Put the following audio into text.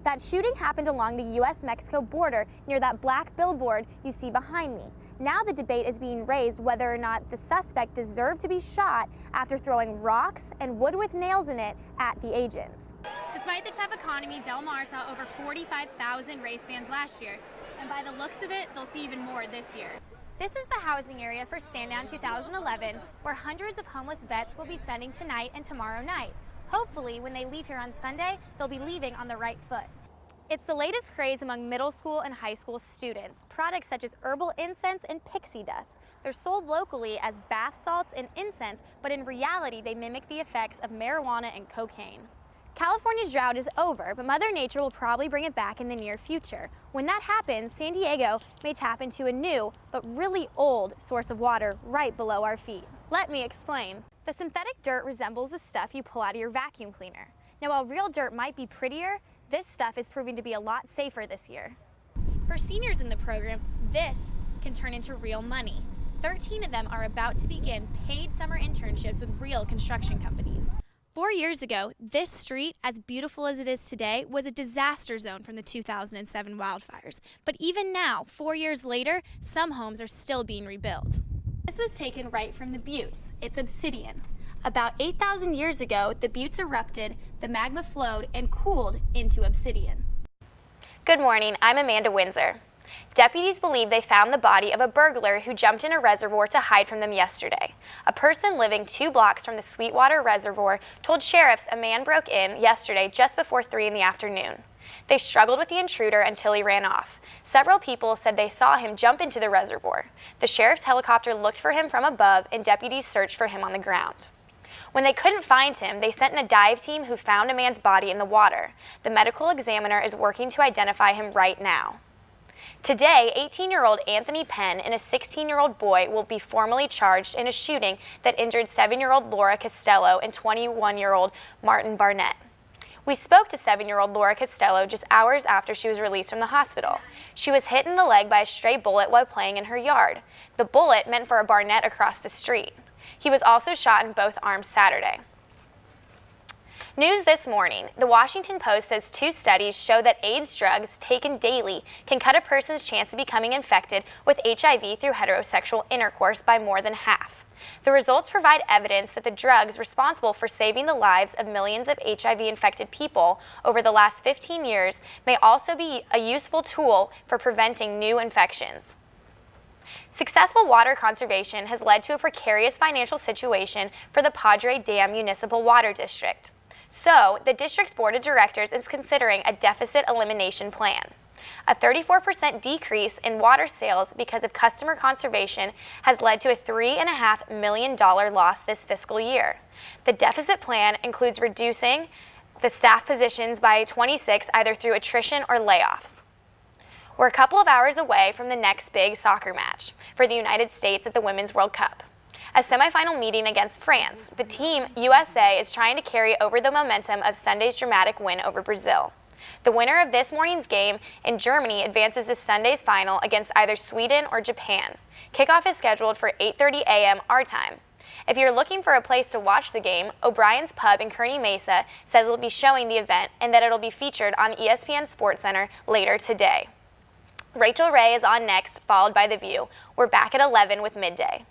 That shooting happened along the U.S.-Mexico border near that black billboard you see behind me. Now the debate is being raised whether or not the suspect deserved to be shot after throwing rocks and wood with nails in it at the agents. Despite the tough economy, Del Mar saw over 45,000 race fans last year, and by the looks of it, they'll see even more this year. This is the housing area for Sandown 2011, where hundreds of homeless vets will be spending tonight and tomorrow night. Hopefully, when they leave here on Sunday, they'll be leaving on the right foot. It's the latest craze among middle school and high school students. Products such as herbal incense and pixie dust. They're sold locally as bath salts and incense, but in reality, they mimic the effects of marijuana and cocaine. California's drought is over, but Mother Nature will probably bring it back in the near future. When that happens, San Diego may tap into a new, but really old, source of water right below our feet. Let me explain. The synthetic dirt resembles the stuff you pull out of your vacuum cleaner. Now, while real dirt might be prettier, this stuff is proving to be a lot safer this year. For seniors in the program, this can turn into real money. 13 of them are about to begin paid summer internships with real construction companies. 4 years ago, this street, as beautiful as it is today, was a disaster zone from the 2007 wildfires. But even now, 4 years later, some homes are still being rebuilt. This was taken right from the buttes. It's obsidian. About 8,000 years ago, the buttes erupted, the magma flowed, and cooled into obsidian. Good morning, I'm Amanda Windsor. Deputies believe they found the body of a burglar who jumped in a reservoir to hide from them yesterday. A person living 2 blocks from the Sweetwater Reservoir told sheriffs a man broke in yesterday just before 3 in the afternoon. They struggled with the intruder until he ran off. Several people said they saw him jump into the reservoir. The sheriff's helicopter looked for him from above, and deputies searched for him on the ground. When they couldn't find him, they sent in a dive team who found a man's body in the water. The medical examiner is working to identify him right now. Today, 18-year-old Anthony Penn and a 16-year-old boy will be formally charged in a shooting that injured 7-year-old Laura Costello and 21-year-old Martin Barnett. We spoke to 7-year-old Laura Costello just hours after she was released from the hospital. She was hit in the leg by a stray bullet while playing in her yard. The bullet meant for a Barnett across the street. He was also shot in both arms Saturday. News this morning. The Washington Post says 2 studies show that AIDS drugs taken daily can cut a person's chance of becoming infected with HIV through heterosexual intercourse by more than half. The results provide evidence that the drugs responsible for saving the lives of millions of HIV-infected people over the last 15 years may also be a useful tool for preventing new infections. Successful water conservation has led to a precarious financial situation for the Padre Dam Municipal Water District. So, the district's board of directors is considering a deficit elimination plan. A 34% decrease in water sales because of customer conservation has led to a $3.5 million loss this fiscal year. The deficit plan includes reducing the staff positions by 26 either through attrition or layoffs. We're a couple of hours away from the next big soccer match for the United States at the Women's World Cup. A semifinal meeting against France, the team USA is trying to carry over the momentum of Sunday's dramatic win over Brazil. The winner of this morning's game in Germany advances to Sunday's final against either Sweden or Japan. Kickoff is scheduled for 8:30 a.m. our time. If you're looking for a place to watch the game, O'Brien's Pub in Kearney Mesa says it'll be showing the event and that it'll be featured on ESPN SportsCenter later today. Rachel Ray is on next, followed by The View. We're back at 11 with Midday.